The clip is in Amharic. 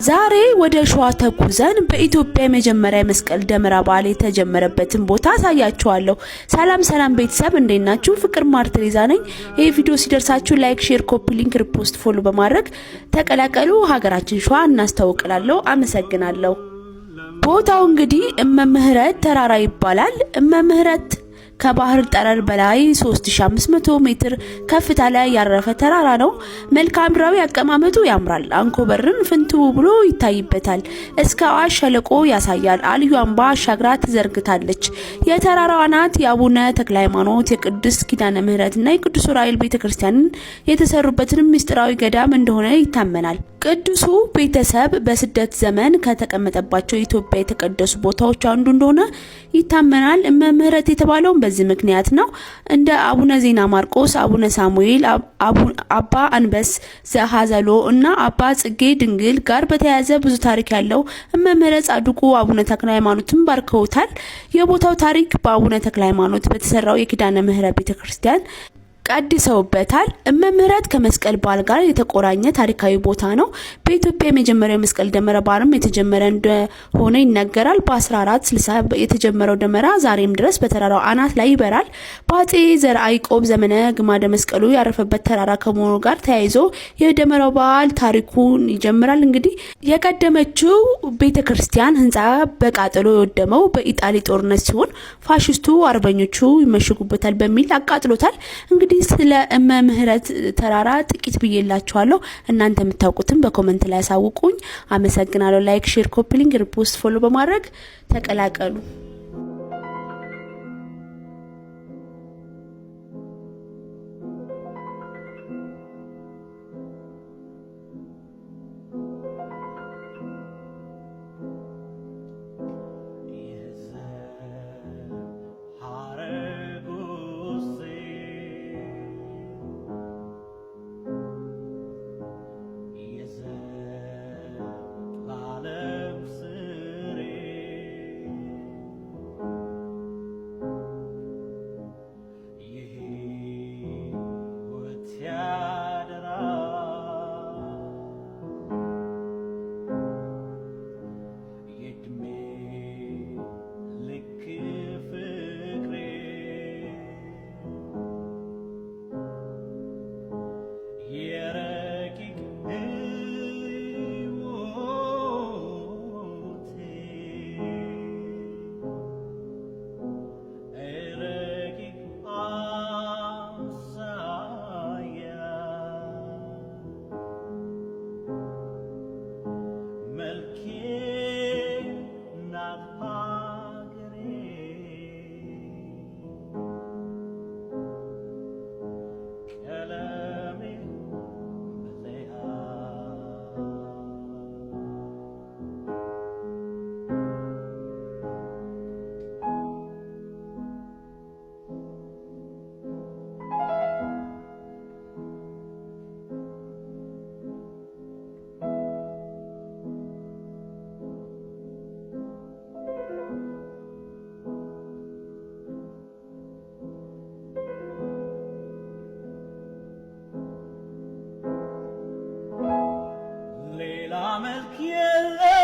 ዛሬ ወደ ሸዋ ተጉዘን በኢትዮጵያ የመጀመሪያ መስቀል ደመራ በዓል የተጀመረበትን ቦታ አሳያችኋለሁ። ሰላም ቤተሰብ እንዴት ናችሁ? ፍቅር ማርትሪዛ ነኝ። ይሄ ቪዲዮ ሲደርሳችሁ ላይክ፣ ሼር፣ ኮፒ ሊንክ፣ ሪፖስት፣ ፎሎ በማድረግ ተቀላቀሉ። ሀገራችን ሸዋ እናስተዋውቃለሁ። አመሰግናለሁ። ቦታው እንግዲህ እመምህረት ተራራ ይባላል። እመምህረት ከባህር ጠረር በላይ 3500 ሜትር ከፍታ ላይ ያረፈ ተራራ ነው። መልክዓ ምድራዊ አቀማመጡ ያምራል። አንኮበርን ፍንትው ብሎ ይታይበታል። እስከ አዋሽ ሸለቆ ያሳያል። አልዩ አምባ አሻግራ ትዘርግታለች። የተራራው አናት የአቡነ ተክለ ሃይማኖት የቅድስት ኪዳነ ምህረትና የቅዱስ ዑራኤል ቤተክርስቲያንን የተሰሩበትን ምስጢራዊ ገዳም እንደሆነ ይታመናል። ቅዱሱ ቤተሰብ በስደት ዘመን ከተቀመጠባቸው የኢትዮጵያ የተቀደሱ ቦታዎች አንዱ እንደሆነ ይታመናል። እመምህረት የተባለው በዚህ ምክንያት ነው። እንደ አቡነ ዜና ማርቆስ፣ አቡነ ሳሙኤል፣ አባ አንበስ ዘሐዘሎ እና አባ ጽጌ ድንግል ጋር በተያያዘ ብዙ ታሪክ ያለው እመምህረት ጻድቁ አቡነ ተክለ ሃይማኖትን ባርከውታል። የቦታው ታሪክ በአቡነ ተክለ ሃይማኖት በተሰራው የኪዳነ ምህረት ቤተክርስቲያን ቀድሰውበታል። እመምህረት ከመስቀል በዓል ጋር የተቆራኘ ታሪካዊ ቦታ ነው። በኢትዮጵያ የመጀመሪያው መስቀል ደመራ በዓልም የተጀመረ እንደሆነ ይነገራል። በ1460 የተጀመረው ደመራ ዛሬም ድረስ በተራራው አናት ላይ ይበራል። በአፄ ዘርዓ ያዕቆብ ዘመነ ግማደ መስቀሉ ያረፈበት ተራራ ከመሆኑ ጋር ተያይዞ የደመራው በዓል ታሪኩን ይጀምራል። እንግዲህ የቀደመችው ቤተክርስቲያን ህንጻ በቃጠሎ የወደመው በኢጣሊ ጦርነት ሲሆን ፋሽስቱ አርበኞቹ ይመሽጉበታል በሚል አቃጥሎታል። እንግዲህ ስለ እመምህረት ተራራ ጥቂት ብዬላችኋለሁ። እናንተ የምታውቁትን በኮሜንት ላይ አሳውቁኝ። አመሰግናለሁ። ላይክ፣ ሼር፣ ኮፒ ሊንክ፣ ሪፖስት፣ ፎሎ በማድረግ ተቀላቀሉ። melchiel